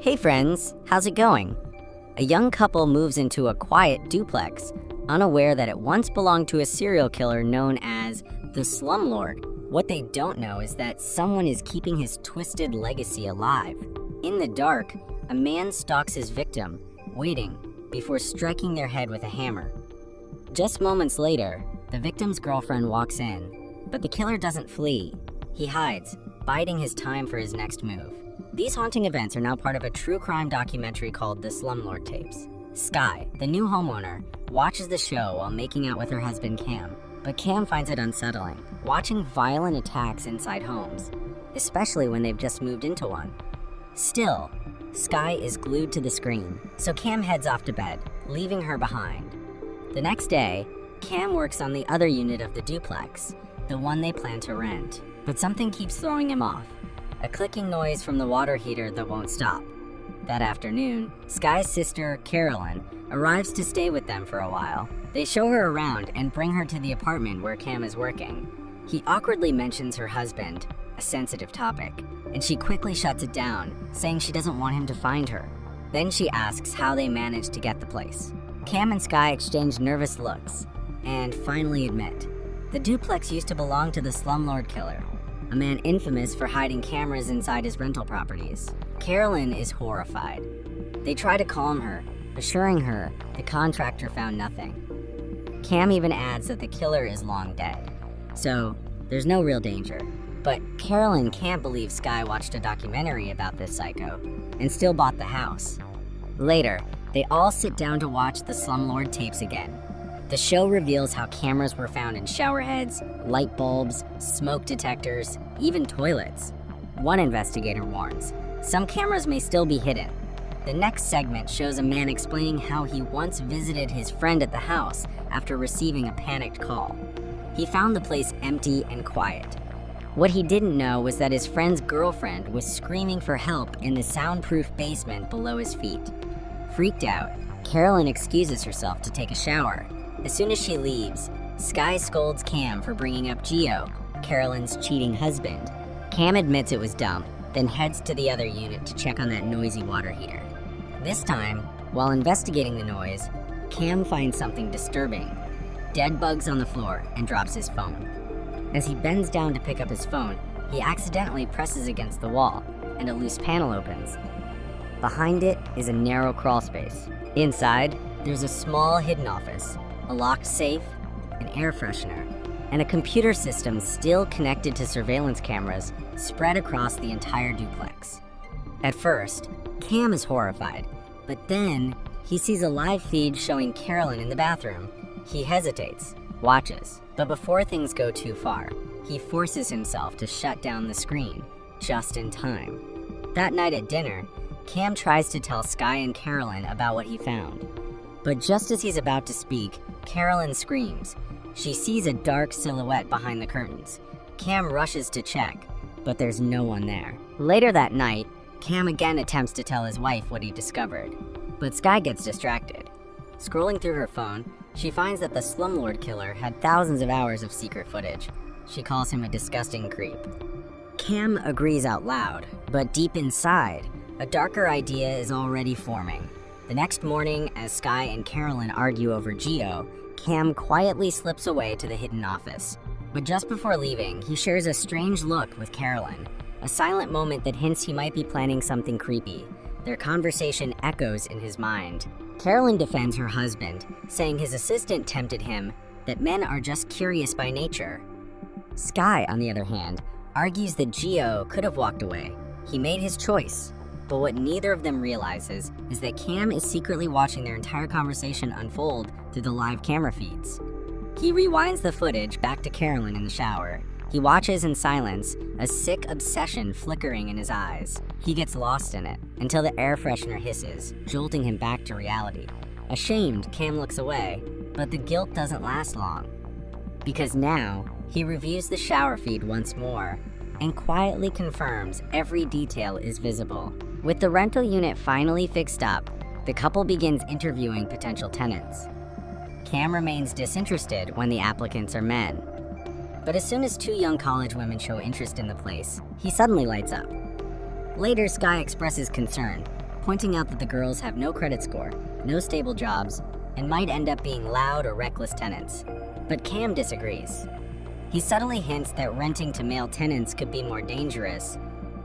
Hey friends, how's it going? A young couple moves into a quiet duplex, unaware that it once belonged to a serial killer known as the Slumlord. What they don't know is that someone is keeping his twisted legacy alive. In the dark, a man stalks his victim, waiting before striking their head with a hammer. Just moments later, the victim's girlfriend walks in, but the killer doesn't flee. He hides, biding his time for his next move. These haunting events are now part of a true crime documentary called The Slumlord Tapes. Sky, the new homeowner, watches the show while making out with her husband Cam, but Cam finds it unsettling, watching violent attacks inside homes, especially when they've just moved into one. Still, Sky is glued to the screen, so Cam heads off to bed, leaving her behind. The next day, Cam works on the other unit of the duplex, the one they plan to rent, but something keeps throwing him off. A clicking noise from the water heater that won't stop. That afternoon, Sky's sister, Carolyn, arrives to stay with them for a while. They show her around and bring her to the apartment where Cam is working. He awkwardly mentions her husband, a sensitive topic, and she quickly shuts it down, saying she doesn't want him to find her. Then she asks how they managed to get the place. Cam and Sky exchange nervous looks, and finally admit, the duplex used to belong to the Slumlord killer, a man infamous for hiding cameras inside his rental properties. Carolyn is horrified. They try to calm her, assuring her the contractor found nothing. Cam even adds that the killer is long dead, so there's no real danger. But Carolyn can't believe Sky watched a documentary about this psycho and still bought the house. Later, they all sit down to watch the Slumlord Tapes again. The show reveals how cameras were found in shower heads, light bulbs, smoke detectors, even toilets. One investigator warns, some cameras may still be hidden. The next segment shows a man explaining how he once visited his friend at the house after receiving a panicked call. He found the place empty and quiet. What he didn't know was that his friend's girlfriend was screaming for help in the soundproof basement below his feet. Freaked out, Carolyn excuses herself to take a shower. As soon as she leaves, Sky scolds Cam for bringing up Gio, Carolyn's cheating husband. Cam admits it was dumb, then heads to the other unit to check on that noisy water heater. This time, while investigating the noise, Cam finds something disturbing. Dead bugs on the floor and drops his phone. As he bends down to pick up his phone, he accidentally presses against the wall, and a loose panel opens. Behind it is a narrow crawl space. Inside, there's a small hidden office, a locked safe, an air freshener, and a computer system still connected to surveillance cameras spread across the entire duplex. At first, Cam is horrified, but then he sees a live feed showing Carolyn in the bathroom. He hesitates, watches, but before things go too far, he forces himself to shut down the screen, just in time. That night at dinner, Cam tries to tell Sky and Carolyn about what he found. But just as he's about to speak, Carolyn screams. She sees a dark silhouette behind the curtains. Cam rushes to check, but there's no one there. Later that night, Cam again attempts to tell his wife what he discovered, but Sky gets distracted. Scrolling through her phone, she finds that the Slumlord killer had thousands of hours of secret footage. She calls him a disgusting creep. Cam agrees out loud, but deep inside, a darker idea is already forming. The next morning, as Sky and Carolyn argue over Gio, Cam quietly slips away to the hidden office. But just before leaving, he shares a strange look with Carolyn, a silent moment that hints he might be planning something creepy. Their conversation echoes in his mind. Carolyn defends her husband, saying his assistant tempted him, that men are just curious by nature. Sky, on the other hand, argues that Gio could have walked away. He made his choice. But what neither of them realizes is that Cam is secretly watching their entire conversation unfold through the live camera feeds. He rewinds the footage back to Carolyn in the shower. He watches in silence, a sick obsession flickering in his eyes. He gets lost in it until the air freshener hisses, jolting him back to reality. Ashamed, Cam looks away, but the guilt doesn't last long. Because now, he reviews the shower feed once more and quietly confirms every detail is visible. With the rental unit finally fixed up, the couple begins interviewing potential tenants. Cam remains disinterested when the applicants are men. But as soon as two young college women show interest in the place, he suddenly lights up. Later, Sky expresses concern, pointing out that the girls have no credit score, no stable jobs, and might end up being loud or reckless tenants. But Cam disagrees. He subtly hints that renting to male tenants could be more dangerous,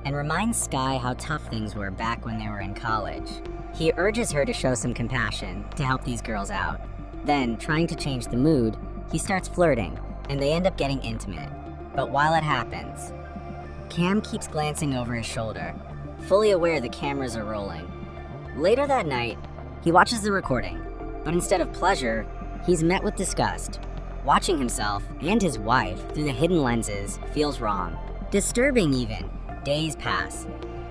and reminds Sky how tough things were back when they were in college. He urges her to show some compassion to help these girls out. Then, trying to change the mood, he starts flirting, and they end up getting intimate. But while it happens, Cam keeps glancing over his shoulder, fully aware the cameras are rolling. Later that night, he watches the recording, but instead of pleasure, he's met with disgust. Watching himself and his wife through the hidden lenses feels wrong. Disturbing even. Days pass.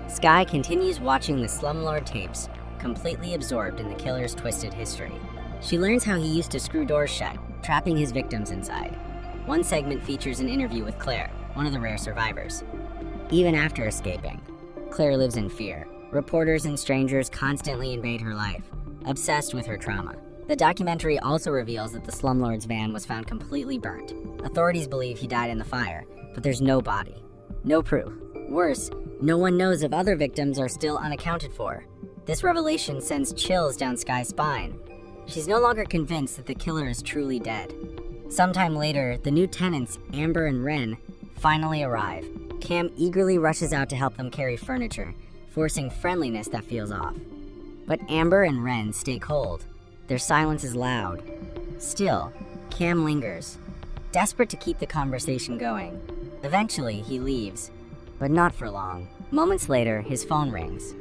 Sky continues watching the slumlord tapes, completely absorbed in the killer's twisted history. She learns how he used to screw doors shut, trapping his victims inside. One segment features an interview with Claire, one of the rare survivors. Even after escaping, Claire lives in fear. Reporters and strangers constantly invade her life, obsessed with her trauma. The documentary also reveals that the slumlord's van was found completely burnt. Authorities believe he died in the fire, but there's no body, no proof. Worse, no one knows if other victims are still unaccounted for. This revelation sends chills down Sky's spine. She's no longer convinced that the killer is truly dead. Sometime later, the new tenants, Amber and Ren, finally arrive. Cam eagerly rushes out to help them carry furniture, forcing friendliness that feels off. But Amber and Ren stay cold. Their silence is loud. Still, Cam lingers, desperate to keep the conversation going. Eventually, he leaves, but not for long. Moments later, his phone rings.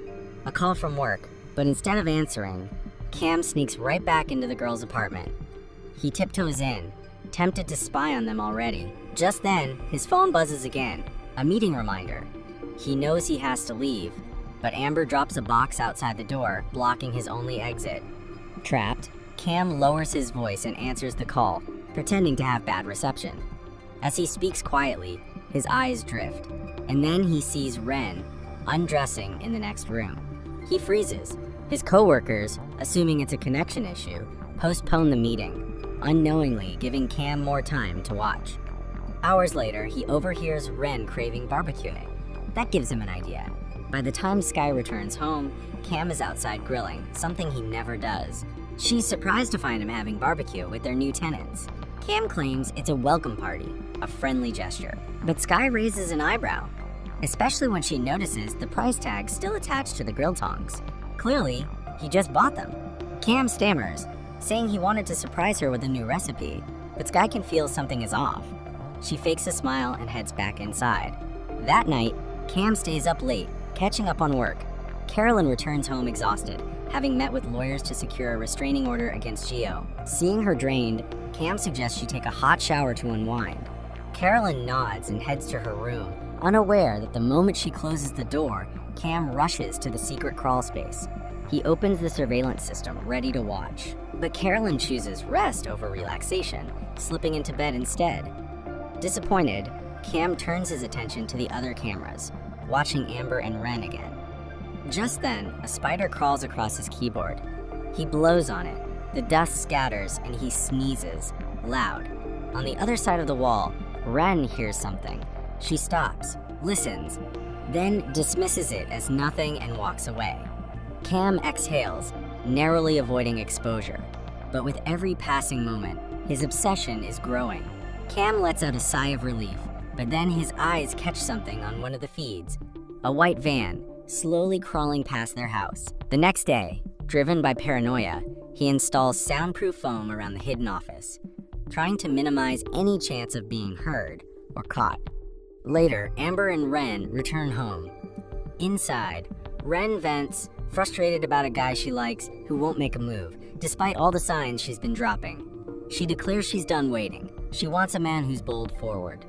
A call from work, but instead of answering, Cam sneaks right back into the girls' apartment. He tiptoes in, tempted to spy on them already. Just then, his phone buzzes again, a meeting reminder. He knows he has to leave, but Amber drops a box outside the door, blocking his only exit. Trapped, Cam lowers his voice and answers the call, pretending to have bad reception. As he speaks quietly, his eyes drift, and then he sees Ren undressing in the next room. He freezes. His coworkers, assuming it's a connection issue, postpone the meeting, unknowingly giving Cam more time to watch. Hours later, he overhears Ren craving barbecuing. That gives him an idea. By the time Sky returns home, Cam is outside grilling, something he never does. She's surprised to find him having barbecue with their new tenants. Cam claims it's a welcome party, a friendly gesture. But Sky raises an eyebrow, especially when she notices the price tag still attached to the grill tongs. Clearly, he just bought them. Cam stammers, saying he wanted to surprise her with a new recipe, but Sky can feel something is off. She fakes a smile and heads back inside. That night, Cam stays up late, catching up on work. Carolyn returns home exhausted, having met with lawyers to secure a restraining order against Gio. Seeing her drained, Cam suggests she take a hot shower to unwind. Carolyn nods and heads to her room, unaware that the moment she closes the door, Cam rushes to the secret crawl space. He opens the surveillance system, ready to watch. But Carolyn chooses rest over relaxation, slipping into bed instead. Disappointed, Cam turns his attention to the other cameras, watching Amber and Ren again. Just then, a spider crawls across his keyboard. He blows on it, the dust scatters, and he sneezes, loud. On the other side of the wall, Ren hears something. She stops, listens, then dismisses it as nothing and walks away. Cam exhales, narrowly avoiding exposure. But with every passing moment, his obsession is growing. Cam lets out a sigh of relief, but then his eyes catch something on one of the feeds. A white van, slowly crawling past their house. The next day, driven by paranoia, he installs soundproof foam around the hidden office, trying to minimize any chance of being heard or caught. Later, Amber and Ren return home. Inside, Ren vents, frustrated about a guy she likes who won't make a move, despite all the signs she's been dropping. She declares she's done waiting. She wants a man who's bold forward.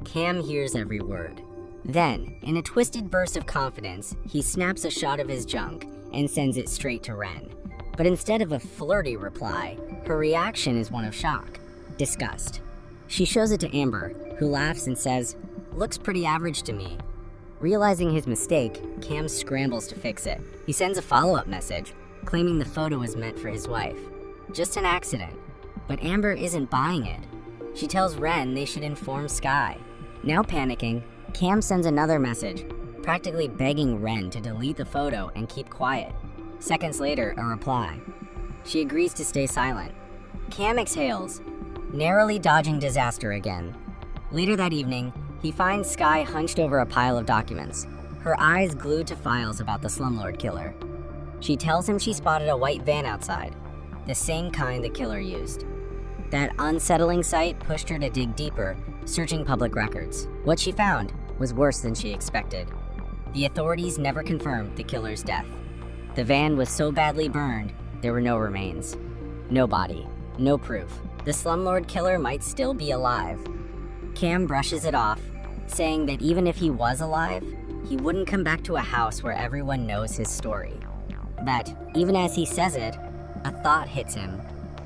Cam hears every word. Then, in a twisted burst of confidence, he snaps a shot of his junk and sends it straight to Ren. But instead of a flirty reply, her reaction is one of shock, disgust. She shows it to Amber, who laughs and says, "Looks pretty average to me." Realizing his mistake, Cam scrambles to fix it. He sends a follow-up message, claiming the photo was meant for his wife. Just an accident. But Amber isn't buying it. She tells Ren they should inform Sky. Now panicking, Cam sends another message, practically begging Ren to delete the photo and keep quiet. Seconds later, a reply. She agrees to stay silent. Cam exhales, narrowly dodging disaster again. Later that evening, he finds Sky hunched over a pile of documents, her eyes glued to files about the slumlord killer. She tells him she spotted a white van outside, the same kind the killer used. That unsettling sight pushed her to dig deeper, searching public records. What she found was worse than she expected. The authorities never confirmed the killer's death. The van was so badly burned, there were no remains. No body, no proof. The slumlord killer might still be alive. Cam brushes it off, saying that even if he was alive, he wouldn't come back to a house where everyone knows his story. But even as he says it, a thought hits him.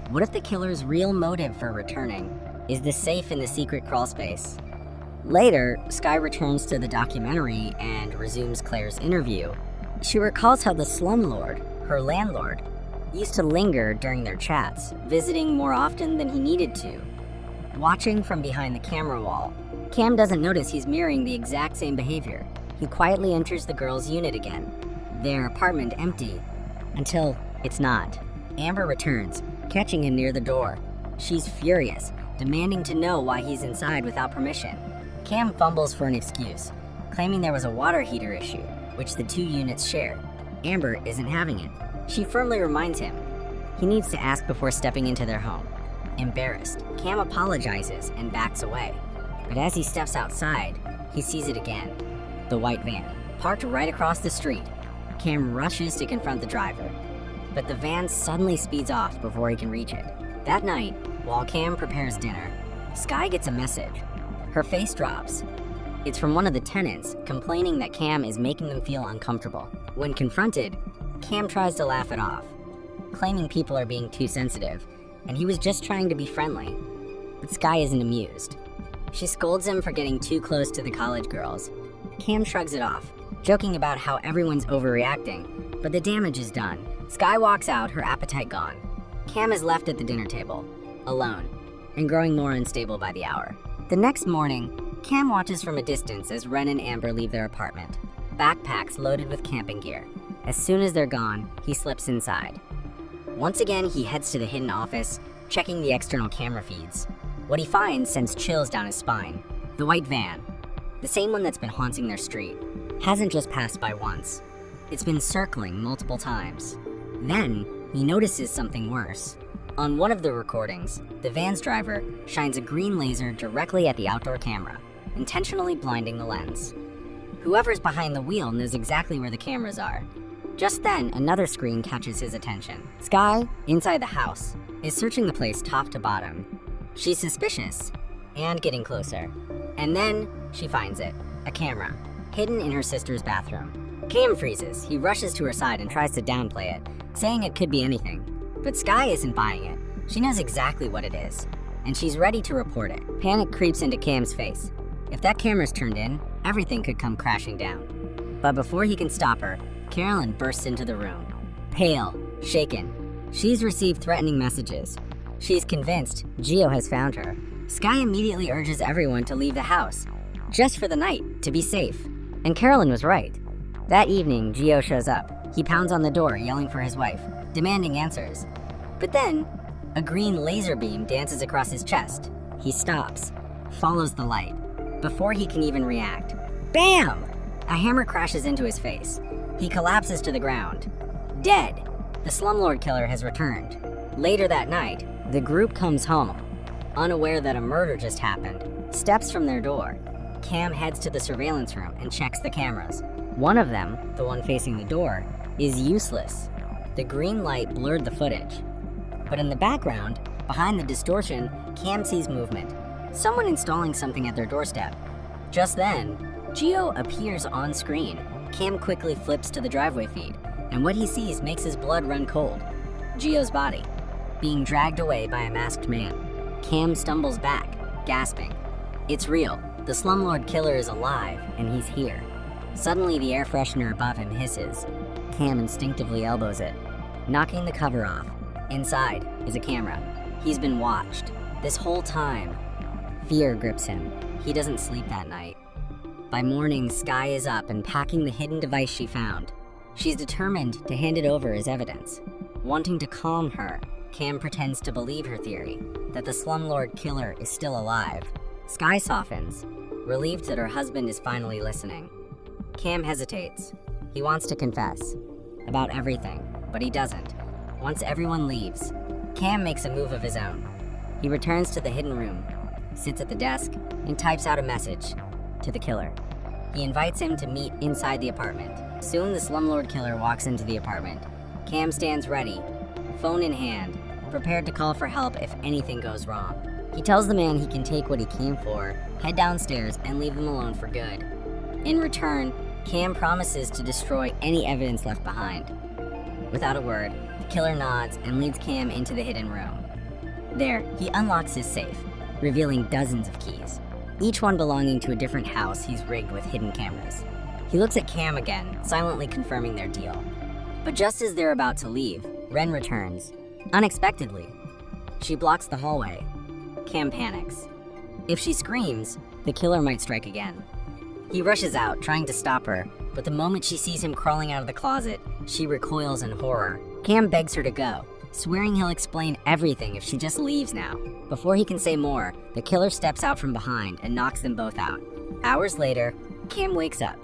What if the killer's real motive for returning is the safe in the secret crawlspace? Later, Sky returns to the documentary and resumes Claire's interview. She recalls how the slumlord, her landlord, used to linger during their chats, visiting more often than he needed to. Watching from behind the camera wall, Cam doesn't notice he's mirroring the exact same behavior. He quietly enters the girls' unit again, their apartment empty, until it's not. Amber returns, catching him near the door. She's furious, demanding to know why he's inside without permission. Cam fumbles for an excuse, claiming there was a water heater issue, which the two units shared. Amber isn't having it. She firmly reminds him he needs to ask before stepping into their home. Embarrassed, Cam apologizes and backs away. But as he steps outside, he sees it again. The white van, parked right across the street. Cam rushes to confront the driver, but the van suddenly speeds off before he can reach it. That night, while Cam prepares dinner, Sky gets a message. Her face drops. It's from one of the tenants, complaining that Cam is making them feel uncomfortable. When confronted, Cam tries to laugh it off, claiming people are being too sensitive, and he was just trying to be friendly. But Sky isn't amused. She scolds him for getting too close to the college girls. Cam shrugs it off, joking about how everyone's overreacting, but the damage is done. Sky walks out, her appetite gone. Cam is left at the dinner table, alone, and growing more unstable by the hour. The next morning, Cam watches from a distance as Ren and Amber leave their apartment, backpacks loaded with camping gear. As soon as they're gone, he slips inside. Once again, he heads to the hidden office, checking the external camera feeds. What he finds sends chills down his spine. The white van, the same one that's been haunting their street, hasn't just passed by once. It's been circling multiple times. Then, he notices something worse. On one of the recordings, the van's driver shines a green laser directly at the outdoor camera, intentionally blinding the lens. Whoever's behind the wheel knows exactly where the cameras are. Just then, another screen catches his attention. Sky, inside the house, is searching the place top to bottom. She's suspicious, and getting closer. And then, she finds it, a camera, hidden in her sister's bathroom. Cam freezes. He rushes to her side and tries to downplay it, saying it could be anything. But Sky isn't buying it. She knows exactly what it is, and she's ready to report it. Panic creeps into Cam's face. If that camera's turned in, everything could come crashing down. But before he can stop her, Carolyn bursts into the room. Pale, shaken. She's received threatening messages. She's convinced Gio has found her. Sky immediately urges everyone to leave the house, just for the night, to be safe. And Carolyn was right. That evening, Gio shows up. He pounds on the door, yelling for his wife, demanding answers. But then, a green laser beam dances across his chest. He stops, follows the light. Before he can even react, BAM! A hammer crashes into his face. He collapses to the ground. Dead! The slumlord killer has returned. Later that night, the group comes home, unaware that a murder just happened, steps from their door. Cam heads to the surveillance room and checks the cameras. One of them, the one facing the door, is useless. The green light blurred the footage. But in the background, behind the distortion, Cam sees movement. Someone installing something at their doorstep. Just then, Gio appears on screen. Cam quickly flips to the driveway feed, and what he sees makes his blood run cold. Gio's body, being dragged away by a masked man. Cam stumbles back, gasping. It's real. The slumlord killer is alive, and he's here. Suddenly, the air freshener above him hisses. Cam instinctively elbows it, knocking the cover off. Inside is a camera. He's been watched this whole time. Fear grips him. He doesn't sleep that night. By morning, Skye is up and packing the hidden device she found. She's determined to hand it over as evidence. Wanting to calm her, Cam pretends to believe her theory, that the slumlord killer is still alive. Skye softens, relieved that her husband is finally listening. Cam hesitates. He wants to confess about everything, but he doesn't. Once everyone leaves, Cam makes a move of his own. He returns to the hidden room, sits at the desk, and types out a message to the killer. He invites him to meet inside the apartment. Soon the slumlord killer walks into the apartment. Cam stands ready, phone in hand, prepared to call for help if anything goes wrong. He tells the man he can take what he came for, head downstairs, and leave them alone for good. In return, Cam promises to destroy any evidence left behind. Without a word, the killer nods and leads Cam into the hidden room. There, he unlocks his safe, revealing dozens of keys, each one belonging to a different house he's rigged with hidden cameras. He looks at Cam again, silently confirming their deal. But just as they're about to leave, Ren returns, unexpectedly. She blocks the hallway. Cam panics. If she screams, the killer might strike again. He rushes out, trying to stop her, but the moment she sees him crawling out of the closet, she recoils in horror. Cam begs her to go, swearing he'll explain everything if she just leaves now. Before he can say more, the killer steps out from behind and knocks them both out. Hours later, Cam wakes up,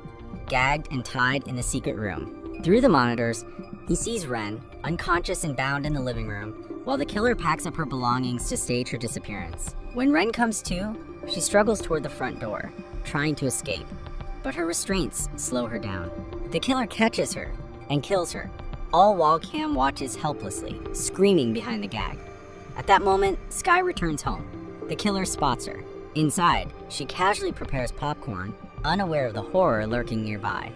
gagged and tied in the secret room. Through the monitors, he sees Ren, unconscious and bound in the living room, while the killer packs up her belongings to stage her disappearance. When Ren comes to, she struggles toward the front door, trying to escape, but her restraints slow her down. The killer catches her and kills her, all while Cam watches helplessly, screaming behind the gag. At that moment, Skye returns home. The killer spots her. Inside, she casually prepares popcorn, unaware of the horror lurking nearby.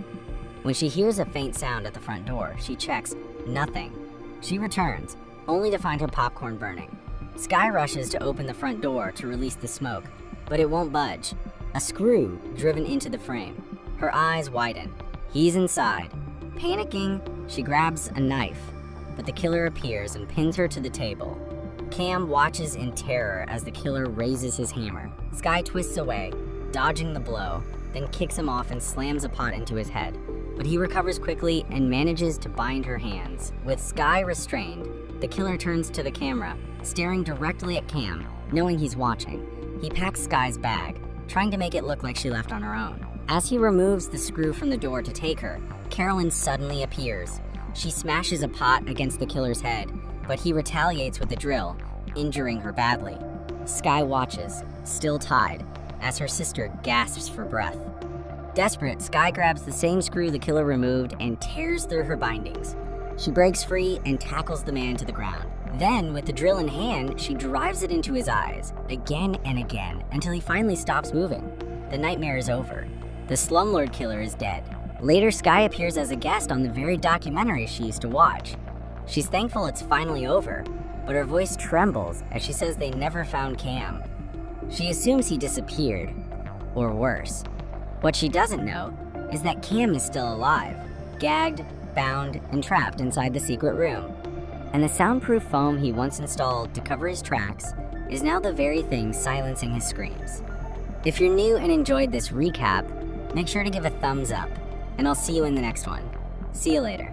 When she hears a faint sound at the front door, she checks. Nothing. She returns, only to find her popcorn burning. Skye rushes to open the front door to release the smoke, but it won't budge. A screw driven into the frame. Her eyes widen. He's inside. Panicking, she grabs a knife, but the killer appears and pins her to the table. Cam watches in terror as the killer raises his hammer. Skye twists away, dodging the blow, then kicks him off and slams a pot into his head. But he recovers quickly and manages to bind her hands. With Skye restrained, the killer turns to the camera, staring directly at Cam, knowing he's watching. He packs Skye's bag, trying to make it look like she left on her own. As he removes the screw from the door to take her, Carolyn suddenly appears. She smashes a pot against the killer's head, but he retaliates with a drill, injuring her badly. Skye watches, still tied, as her sister gasps for breath. Desperate, Skye grabs the same screw the killer removed and tears through her bindings. She breaks free and tackles the man to the ground. Then, with the drill in hand, she drives it into his eyes, again and again, until he finally stops moving. The nightmare is over. The slumlord killer is dead. Later, Skye appears as a guest on the very documentary she used to watch. She's thankful it's finally over, but her voice trembles as she says they never found Cam. She assumes he disappeared, or worse. What she doesn't know is that Cam is still alive, gagged, bound, and trapped inside the secret room. And the soundproof foam he once installed to cover his tracks is now the very thing silencing his screams. If you're new and enjoyed this recap, make sure to give a thumbs up, and I'll see you in the next one. See you later.